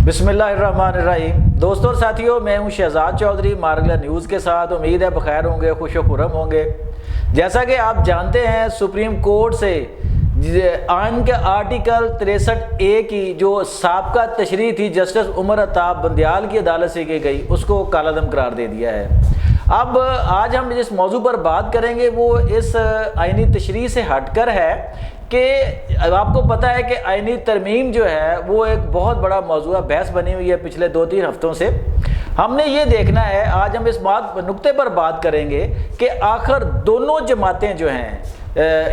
بسم اللہ الرحمن الرحیم۔ دوستوں اور ساتھیوں، میں ہوں شہزاد چودھری مارگلا نیوز کے ساتھ۔ امید ہے بخیر ہوں گے، خوش و خرم ہوں گے۔ جیسا کہ آپ جانتے ہیں، سپریم کورٹ سے آئین کے آرٹیکل 63A کی جو سابقہ تشریح تھی جسٹس عمر عطاب بندیال کی عدالت سے کی گئی، اس کو کالعدم قرار دے دیا ہے۔ اب آج ہم جس موضوع پر بات کریں گے وہ اس آئینی تشریح سے ہٹ کر ہے کہ آپ کو پتہ ہے کہ آئینی ترمیم جو ہے وہ ایک بہت بڑا موضوع بحث بنی ہوئی ہے پچھلے 2-3 ہفتوں سے۔ ہم نے یہ دیکھنا ہے، آج ہم اس نقطے پر بات کریں گے کہ آخر دونوں جماعتیں جو ہیں،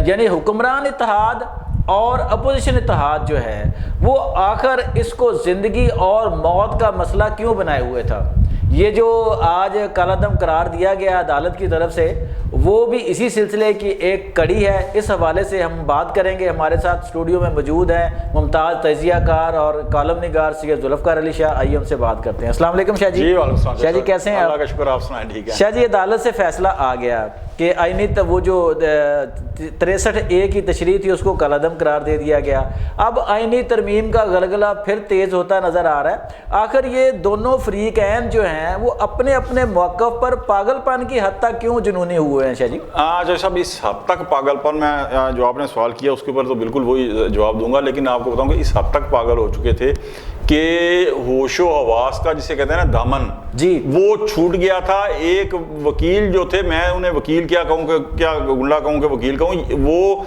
یعنی حکمران اتحاد اور اپوزیشن اتحاد جو ہے، وہ آخر اس کو زندگی اور موت کا مسئلہ کیوں بنائے ہوئے تھا۔ یہ جو آج کالعدم قرار دیا گیا عدالت کی طرف سے، وہ بھی اسی سلسلے کی ایک کڑی ہے۔ اس حوالے سے ہم بات کریں گے۔ ہمارے ساتھ اسٹوڈیو میں موجود ہیں ممتاز تجزیہ کار اور کالم نگار سید ذوالفقار علی شاہ۔ آئیے ہم سے بات کرتے ہیں۔ السلام علیکم شاہ جی۔ وعلیکم السلام شاہ جی کیسے ہیں آپ؟ اللہ کا شکر، آپ سنائیں ٹھیک ہے؟ شاہ جی عدالت سے فیصلہ آ گیا کہ آئینی وہ جو 63A کی تشریح تھی اس کو کالعدم قرار دے دیا گیا۔ اب آئینی ترمیم کا غلغلہ پھر تیز ہوتا نظر آ رہا ہے۔ آخر یہ دونوں فریقین جو ہیں وہ اپنے اپنے موقف پر پاگل پن کی حد تک کیوں جنونی ہوئے ہیں شاہ جی؟ جو صاحب اس حد تک پاگل پن، میں جو آپ نے سوال کیا اس کے اوپر تو بالکل وہی جواب دوں گا، لیکن آپ کو بتاؤں کہ اس حد تک پاگل ہو چکے تھے کہ ہوش و حواس کا جسے کہتے ہیں نا دامن، جی وہ چھوٹ گیا تھا۔ ایک وکیل جو تھے، میں انہیں وکیل کیا کہوں کہ کیا گنڈا کہوں کہ وکیل کہوں، وہ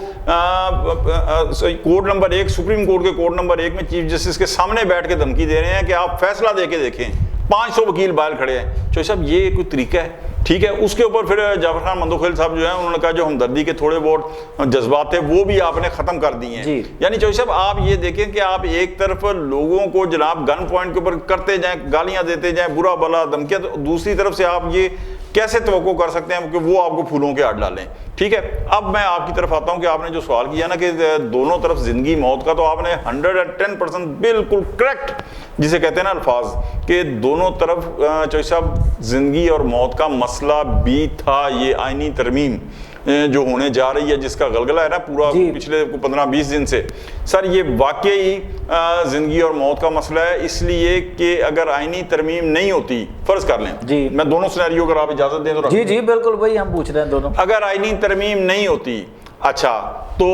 کورٹ نمبر 1 سپریم کورٹ کے کورٹ نمبر 1 میں چیف جسٹس کے سامنے بیٹھ کے دھمکی دے رہے ہیں کہ آپ فیصلہ دے کے دیکھیں، 500 وکیل باہر کھڑے ہیں۔ چوہدری صاحب یہ کوئی طریقہ ہے؟ ٹھیک ہے، اس کے اوپر پھر جعفر خان مندوخیل صاحب جو ہیں انہوں نے کہا جو ہمدردی کے تھوڑے بہت جذبات تھے وہ بھی آپ نے ختم کر دیے ہیں۔ یعنی چوہدری صاحب آپ یہ دیکھیں کہ آپ ایک طرف لوگوں کو جناب گن پوائنٹ کے اوپر کرتے جائیں، گالیاں دیتے جائیں، برا بلا دھمکیاں، تو دوسری طرف سے آپ یہ کیسے توقع کر سکتے ہیں کہ وہ آپ کو پھولوں کے ہاتھ ڈالیں؟ ٹھیک ہے، اب میں آپ کی طرف آتا ہوں کہ آپ نے جو سوال کیا نا کہ دونوں طرف زندگی موت کا، تو آپ نے 110% بالکل کریکٹ جسے کہتے ہیں نا الفاظ، کہ دونوں طرف چوہدری صاحب زندگی اور موت کا مسئلہ بھی تھا۔ یہ آئینی ترمیم جو ہونے جا رہی ہے، جس کا غلغلہ ہے نا پورا پچھلے 15-20 دن سے، سر یہ واقعی زندگی اور موت کا مسئلہ ہے۔ اس لیے کہ اگر آئینی ترمیم نہیں ہوتی، فرض کر لیں جی میں دونوں سینیریو اگر آپ اجازت دیں تو جی جی بالکل وہی ہم پوچھ رہے ہیں دونوں۔ اگر آئینی ترمیم نہیں ہوتی، اچھا تو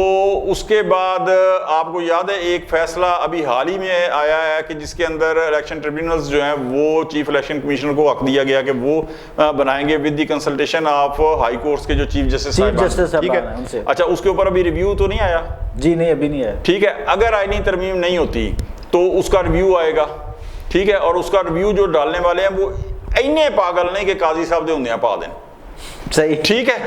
اس کے بعد آپ کو یاد ہے ایک فیصلہ ابھی حال ہی میں آیا ہے کہ جس کے اندر الیکشن ٹریبیونلز جو ہیں وہ چیف الیکشن کمیشنر کو حق دیا گیا کہ وہ بنائیں گے with the consultation of high courts کے جو چیف جسٹس صاحب، ٹھیک ہے؟ اچھا اس کے اوپر ابھی ریویو تو نہیں آیا؟ جی نہیں، ابھی نہیں آیا۔ ٹھیک ہے، اگر آئینی ترمیم نہیں ہوتی تو اس کا ریویو آئے گا، ٹھیک ہے، اور اس کا ریویو جو ڈالنے والے ہیں وہ اینے پاگل نہیں کہ قاضی صاحب دے ہندیاں پا دیں۔ صحیح، ٹھیک ہے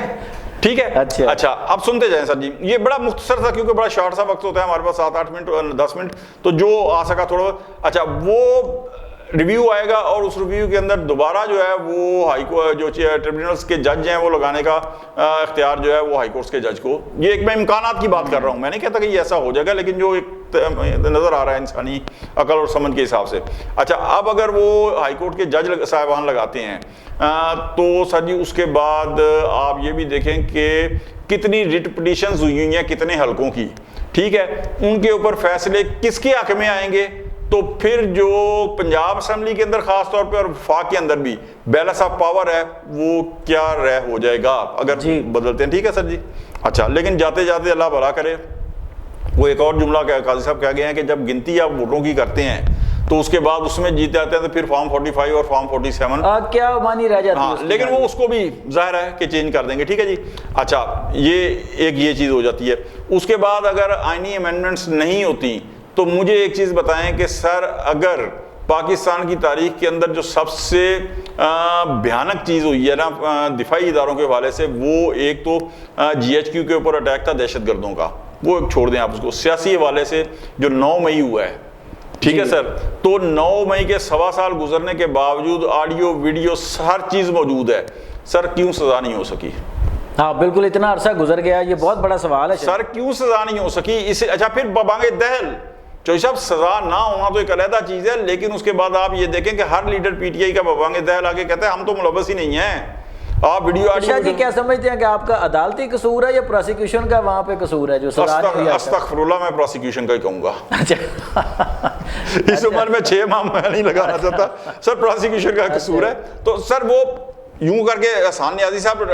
ٹھیک ہے۔ اچھا اب سنتے جائیں سر جی، یہ بڑا مختصر تھا کیونکہ بڑا شارٹ سا وقت ہوتا ہے ہمارے پاس، 7-8 منٹ 10 منٹ، تو جو آ سکا تھوڑا۔ اچھا وہ ریویو آئے گا اور اس ریویو کے اندر دوبارہ جو ہے وہ ہائی کورٹ جو ٹریبیونلز کے جج ہیں وہ لگانے کا اختیار جو ہے وہ ہائی کورٹس کے جج کو۔ یہ ایک میں امکانات کی بات کر رہا ہوں، میں نہیں کہتا کہ یہ ایسا ہو جائے گا، لیکن جو ایک نظر آ رہا ہے انسانی عقل اور سمجھ کے حساب سے۔ اچھا اب اگر وہ ہائی کورٹ کے جج صاحبان لگاتے ہیں تو سر جی اس کے بعد آپ یہ بھی دیکھیں کہ کتنی ریٹ پٹیشنز ہوئی ہیں کتنے حلقوں کی، ٹھیک ہے، ان کے اوپر فیصلے کس کے حق میں آئیں گے؟ تو پھر جو پنجاب اسمبلی کے اندر خاص طور پہ اور وفاق کے اندر بھی بیلنس آف پاور ہے وہ کیا رہ ہو جائے گا اگر بدلتے ہیں؟ ٹھیک ہے سر جی۔ اچھا لیکن جاتے جاتے اللہ بھلا کرے، وہ ایک اور جملہ قاضی صاحب کہہ گئے ہیں کہ جب گنتی آپ ووٹوں کی کرتے ہیں تو اس کے بعد اس میں جیتے آتے ہیں تو پھر فارم 45 اور فارم 47 کیا مانی رہ جاتی ہے، لیکن وہ اس کو بھی ظاہر ہے کہ چینج کر دیں گے، ٹھیک ہے جی۔ اچھا یہ چیز ہو جاتی ہے۔ اس کے بعد اگر آئینی امینڈمنٹس نہیں ہوتی تو مجھے ایک چیز بتائیں کہ سر اگر پاکستان کی تاریخ کے اندر جو سب سے بھیانک چیز ہوئی ہے نا دفاعی اداروں کے حوالے سے، وہ ایک تو GHQ کے اوپر اٹیک تھا دہشت گردوں کا، وہ ایک چھوڑ دیں آپ اس کو، سیاسی حوالے سے جو 9 مئی ہوا ہے، ٹھیک ہے سر، تو 9 مئی کے 1.25 سال گزرنے کے باوجود آڈیو ویڈیو ہر چیز موجود ہے، سر کیوں سزا نہیں ہو سکی؟ ہاں بالکل، اتنا عرصہ گزر گیا، یہ بہت بڑا سوال ہے سر، کیوں سزا نہیں ہو سکی اسے؟ اچھا پھر ببانگ دہل، چوہدری صاحب سزا نہ ہونا تو ایک علیحدہ چیز ہے، لیکن اس کے بعد آپ یہ دیکھیں کہ ہر لیڈر PTI کا ببانگ دہل آگے کہتا ہے ہم تو ملوث ہی نہیں ہیں، آپ ویڈیو شاہ جی کیا سمجھتے ہیں کہ آپ کا عدالتی قصور ہے یا پروسیکیوشن کا وہاں پہ قصور ہے جو سزا نہیں ہوئی؟ استغفراللہ، میں پروسیکیوشن کا ہی کہوں گا. اس عمر میں 6 ماہ میں نہیں لگانا چاہتا سر، پروسیکیوشن کا قصور ہے. تو سر وہ یوں کر کے احسان نیازی صاحب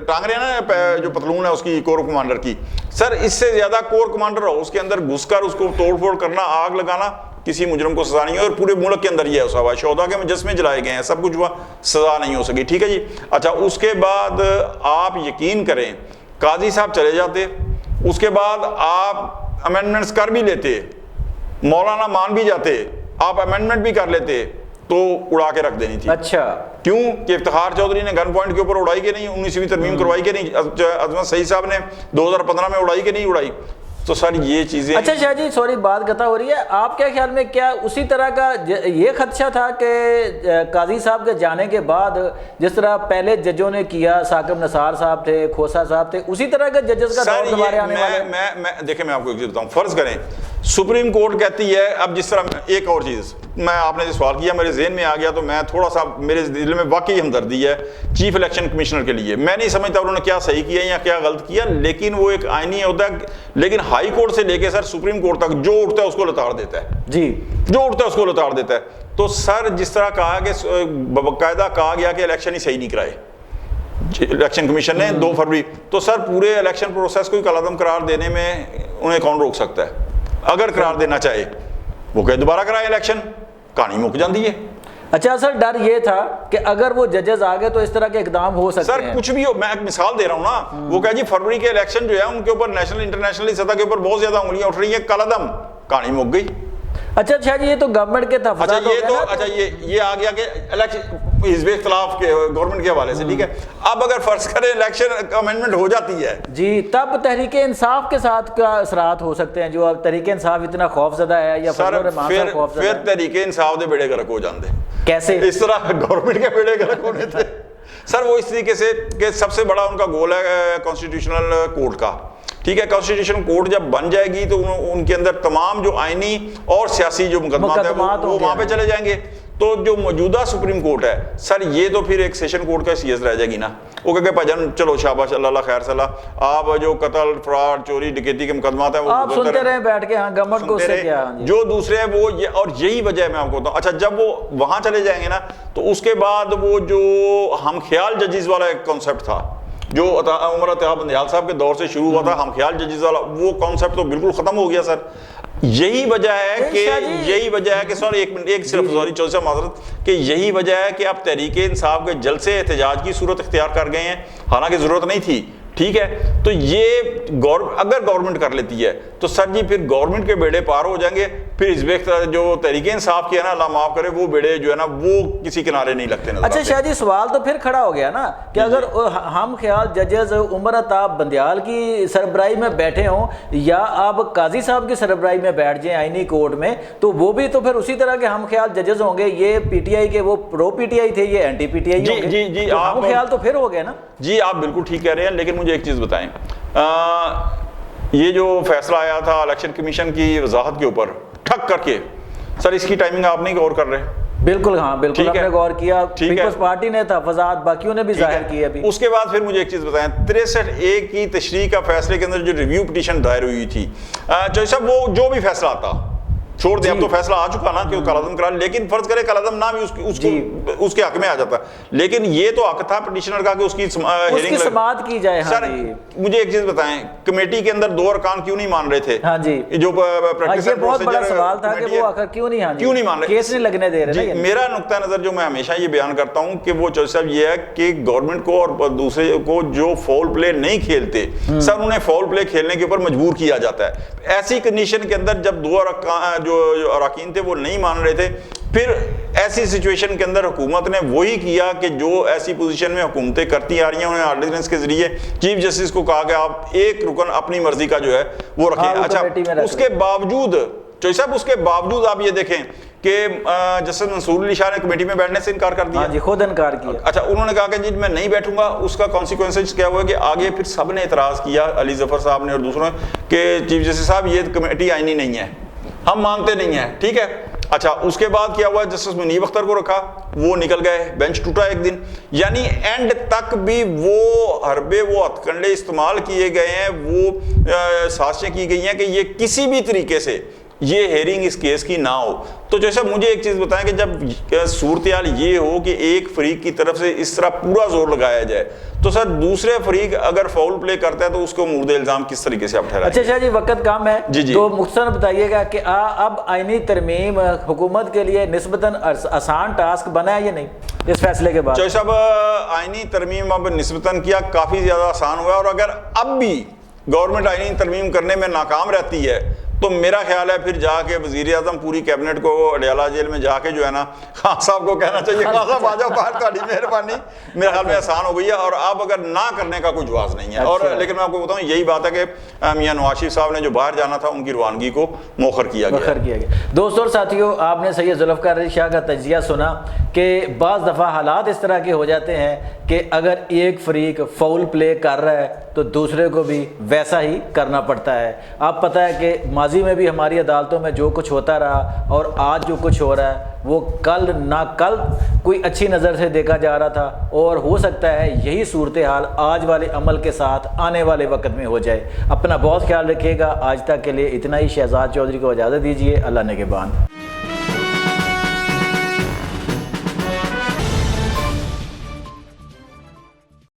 ٹانگ رہے ہیں نا جو پتلون ہے اس کی کور کمانڈر کی. سر اس سے زیادہ کور کمانڈر ہو اس کے اندر گھس کر اس کو توڑ پھوڑ کرنا، آگ لگانا، کسی مجرم کو سزا نہیں ہے. اور پورے ملک کے اندر یہ ایسا ہوا، شہداء کے مجسمے جلائے گئے ہیں، سب کچھ ہوا، سزا نہیں ہو سکی. ٹھیک ہے جی. اچھا اس کے بعد آپ یقین کریں قاضی صاحب چلے جاتے، اس کے بعد آپ امینڈمنٹس کر بھی لیتے، مولانا مان بھی جاتے، آپ امینڈمنٹ بھی کر لیتے تو اڑا کے رکھ دینی تھی. اچھا کیوں کہ افتخار چودھری نے گن پوائنٹ کے اوپر اڑائی کہ نہیں، 19ویں ترمیم کروائی کہ نہیں، عظمت سعید صاحب نے 2015 میں اڑائی کہ نہیں اڑائی. تو سر یہ چیزیں. اچھا شاہ جی سوری بات قطع ہو رہی ہے، آپ کے خیال میں کیا اسی طرح کا یہ خدشہ تھا کہ قاضی صاحب کے جانے کے بعد جس طرح پہلے ججوں نے کیا، ثاقب نثار صاحب تھے، کھوسا صاحب تھے، اسی طرح کے ججز کا دور دوبارہ آنے والے؟ میں دیکھیں میں آپ کو ایک چیز بتاؤں. فرض کریں سپریم کورٹ کہتی ہے، اب جس طرح ایک اور چیز میں آپ نے جو سوال کیا میرے ذہن میں آ گیا تو میں تھوڑا سا میرے دل میں واقعی ہمدردی ہے چیف الیکشن کمشنر کے لیے. میں نہیں سمجھتا انہوں نے کیا صحیح کیا یا کیا غلط کیا، لیکن وہ ایک آئینی ہوتا ہے. لیکن ہائی کورٹ سے لے کے سر سپریم کورٹ تک جو اٹھتا ہے اس کو لتاڑ دیتا ہے. جی جو اٹھتا ہے اس کو لتاڑ دیتا ہے. تو سر جس طرح کہا کہ باقاعدہ کہا گیا کہ الیکشن ہی صحیح نہیں کرائے الیکشن کمیشن نے 2 فروری، تو سر پورے الیکشن پروسیس کو کالعدم قرار دینے میں انہیں کون روک سکتا ہے؟ اگر قرار دینا چاہے وہ کہ دوبارہ کرائے الیکشن، کہانی مک جاتی ہے. اچھا سر ڈر یہ تھا کہ اگر وہ ججز آ گئے تو اس طرح کے اقدام ہو سکتے ہیں. سر کچھ بھی ہو، میں ایک مثال دے رہا ہوں نا، وہ کہ جی فروری کے الیکشن جو ہے ان کے اوپر نیشنل انٹرنیشنل سطح کے اوپر بہت زیادہ انگلیاں اٹھ رہی ہیں، کالعدم، کہانی مک گئی. اچھا شاہ جی یہ تو گورنمنٹ کے تحفظات ہو گئے نا. اچھا یہ آ گیا کہ الیکشن حزب اختلاف کے گورنمنٹ کے حوالے سے. ٹھیک ہے. اب اگر فرض کریں الیکشن امینڈمنٹ ہو جاتی ہے جی، تب تحریک انصاف کے ساتھ کیا اثرات ہو سکتے ہیں؟ جو اب تحریک انصاف اتنا خوف زدہ ہے یا فضل الرحمان صاحب خوف زدہ ہے؟ پھر تحریک انصاف دے بیڑے گرک ہو جاندے. کیسے؟ اس طرح گورنمنٹ کے بیڑے گرک ہونے تھے سر. وہ اس طریقے سے کہ سب سے بڑا ان کا گول ہے کانسٹیٹیوشنل کورٹ کا. ٹھیک ہے. کانسٹیٹیوشن کورٹ جب بن جائے گی تو ان کے اندر تمام جو آئینی اور سیاسی جو مقدمات ہیں وہ وہاں پہ چلے جائیں گے. تو جو موجودہ سپریم کورٹ ہے سر یہ تو پھر ایک سیشن کورٹ کا حیثیت رہ جائے گی نا. وہ کہ بھجن چلو شاباش اللہ خیر صلاح، آپ جو قتل فراڈ چوری ڈکیتی کے مقدمات ہیں وہ آپ سنتے رہیں بیٹھ کے. ہاں گورنمنٹ کو اس سے کیا جو دوسرے ہیں وہ اور یہی وجہ ہے میں آپ کو بتاؤں. اچھا جب وہ وہاں چلے جائیں گے نا تو اس کے بعد وہ جو ہم خیال ججز والا ایک کانسیپٹ تھا جو عمر اتحاد بندیال صاحب کے دور سے شروع ہوا تھا، ہم خیال ججز والا، وہ کانسیپٹ تو بالکل ختم ہو گیا سر. یہی وجہ ہے کہ سر ایک صرف سوری چوہدری صاحب معذرت کہ یہی وجہ ہے کہ آپ تحریک انصاف کے جلسے احتجاج کی صورت اختیار کر گئے ہیں، حالانکہ ضرورت نہیں تھی. ٹھیک ہے. تو یہ اگر گورنمنٹ کر لیتی ہے تو سر جی پھر گورنمنٹ کے بیڑے پار ہو جائیں گے. پھر اس وقت جو تحریک انصاف کی ہے نا، اللہ معاف کرے، وہ بیڑے جو ہے نا وہ کسی کنارے نہیں لگتے نظر. اچھا شاہ جی سوال تو پھر کھڑا ہو گیا نا کہ اگر ہم خیال ججز عمر اتحاد بندیال کی سربراہی میں بیٹھے ہوں یا آپ قاضی صاحب کی سربراہی میں بیٹھ جائیں آئینی کورٹ میں، تو وہ بھی تو پھر اسی طرح کے ہم خیال ججز ہوں گے. یہ پی ٹی آئی کے وہ پرو پی ٹی آئی تھے، یہ اینٹی پی ٹی آئی ہوں گے. جی ہم خیال تو پھر ہو گئے نا. جی آپ بالکل ٹھیک کہہ رہے ہیں. لیکن مجھے ایک چیز بتائیں، یہ جو فیصلہ آیا تھا الیکشن کمیشن کی وضاحت کے اوپر ٹھک کر کے، سر اس کی ٹائمنگ آپ نہیں غور کر رہے؟ بالکل ہاں بالکل ہم نے غور کیا. پیپلز پارٹی نے تحفظات باقیوں نے بھی ظاہر کی ابھی. اس کے بعد پھر مجھے ایک چیز بتائیں، 63A کی تشریح کا فیصلے کے اندر جو ریویو پٹیشن دائر ہوئی تھی، چوہدری صاحب وہ جو بھی فیصلہ آتا چھوڑ دیں، اب تو فیصلہ آ چکا نا کہ وہ کالعدم کرا، لیکن فرض کرے کالعدم نہ بھی اس کے حق میں آ جاتا، لیکن یہ تو حق تھا پٹیشنر کا کہ اس کی سماعت کی جائے. سر مجھے ایک چیز بتائیں، کمیٹی کے اندر 2 ارکان کیوں نہیں مان رہے تھے؟ ہاں جی جو یہ بہت بڑا سوال تھا کہ وہ آخر کیوں نہیں مان رہے، کیس نہیں لگنے دے رہے. میرا نقطہ نظر جو میں ہمیشہ یہ بیان کرتا ہوں کہ وہ چوہدری صاحب یہ ہے کہ گورنمنٹ کو اور دوسرے کو جو فاؤل پلے نہیں کھیلتے سر انہیں فاؤل پلے کھیلنے کے اوپر مجبور کیا جاتا ہے. ایسی کنڈیشن کے اندر جب 2 ارکان جو اراکین تھے وہ نہیں مان رہے تھے، پھر ایسی سچویشن کے اندر حکومت نے وہی کیا کہ جو ایسی پوزیشن میں حکومتیں کرتی آ رہی ہیں، انہیں آرڈیننس کے ذریعے چیف جسٹس کو کہا کہ آپ ایک رکن اپنی مرضی کا جو ہے وہ رکھیں. اچھا اس کے باوجود چوہدری صاحب اس کے باوجود آپ یہ دیکھیں کہ جسٹس منصور علی شاہ نے کمیٹی میں بیٹھنے سے انکار کر دیا. جی خود انکار کیا. اچھا انہوں نے کہا کہ جی میں نہیں بیٹھوں گا. اس کا کانسیکوینسز کیا ہوا کہ آگے پھر سب نے اعتراض کیا، علی ظفر صاحب نے اور دوسروں نے، کہ چیف جسٹس صاحب یہ کمیٹی آئینی نہیں ہے، ہم مانتے نہیں ہیں. ٹھیک ہے. اچھا اس کے بعد کیا ہوا, جسٹس منیب اختر کو رکھا, وہ نکل گئے, بینچ ٹوٹا ایک دن. یعنی اینڈ تک بھی وہ حربے, وہ ہتھ کنڈے استعمال کیے گئے ہیں, وہ سازشیں کی گئی ہیں کہ یہ کسی بھی طریقے سے یہ ہیرنگ اس کیس کی نہ ہو. تو جیسا مجھے ایک چیز بتائیں کہ جب صورتحال یہ ہو کہ ایک فریق کی طرف سے اس طرح پورا زور لگایا جائے, تو سر دوسرے فریق اگر فاؤل پلے کرتا ہے تو اس کو مورد الزام کس طریقے سے آپ ٹھہرائیں؟ اچھا شاہ جی, وقت کم ہے جی تو مختصر بتائیے گا کہ اب آئینی ترمیم حکومت کے لیے نسبتاً آسان ٹاسک بنا ہے یا نہیں اس فیصلے کے بعد؟ چوہدری صاحب, آئینی ترمیم اب نسبتاً کیا کافی زیادہ آسان ہوا ہے, اور اگر اب بھی گورنمنٹ آئینی ترمیم کرنے میں ناکام رہتی ہے تو میرا خیال ہے پھر جا کے وزیر اعظم پوری کیبنٹ کو اڈیالہ جیل میں جا کے جو ہے نا خان صاحب کو کہنا چاہیے, خان صاحب آ جاؤ باہر, تہاڈی مہربانی, میرے خیال میں آسان ہو گئی ہے, اور اب اگر نہ کرنے کا کوئی جواز نہیں ہے. اور لیکن میں آپ کو بتاؤں یہی بات ہے کہ میاں نواز شریف صاحب نے جو باہر جانا تھا ان کی روانگی کو مؤخر کیا گیا. دوستوں اور ساتھیوں, آپ نے سید ذوالفقار علی شاہ کا تجزیہ سنا کہ بعض دفعہ حالات اس طرح کے ہو جاتے ہیں کہ اگر ایک فریق فاؤل پلے کر رہا ہے تو دوسرے کو بھی ویسا ہی کرنا پڑتا ہے. آپ پتہ ہے کہ ماضی میں بھی ہماری عدالتوں میں جو کچھ ہوتا رہا اور آج جو کچھ ہو رہا ہے وہ کل نہ کل کوئی اچھی نظر سے دیکھا جا رہا تھا, اور ہو سکتا ہے یہی صورتحال آج والے عمل کے ساتھ آنے والے وقت میں ہو جائے. اپنا بہت خیال رکھیے گا. آج تک کے لیے اتنا ہی. شہزاد چودھری کو اجازت دیجیے. اللہ نگہبان.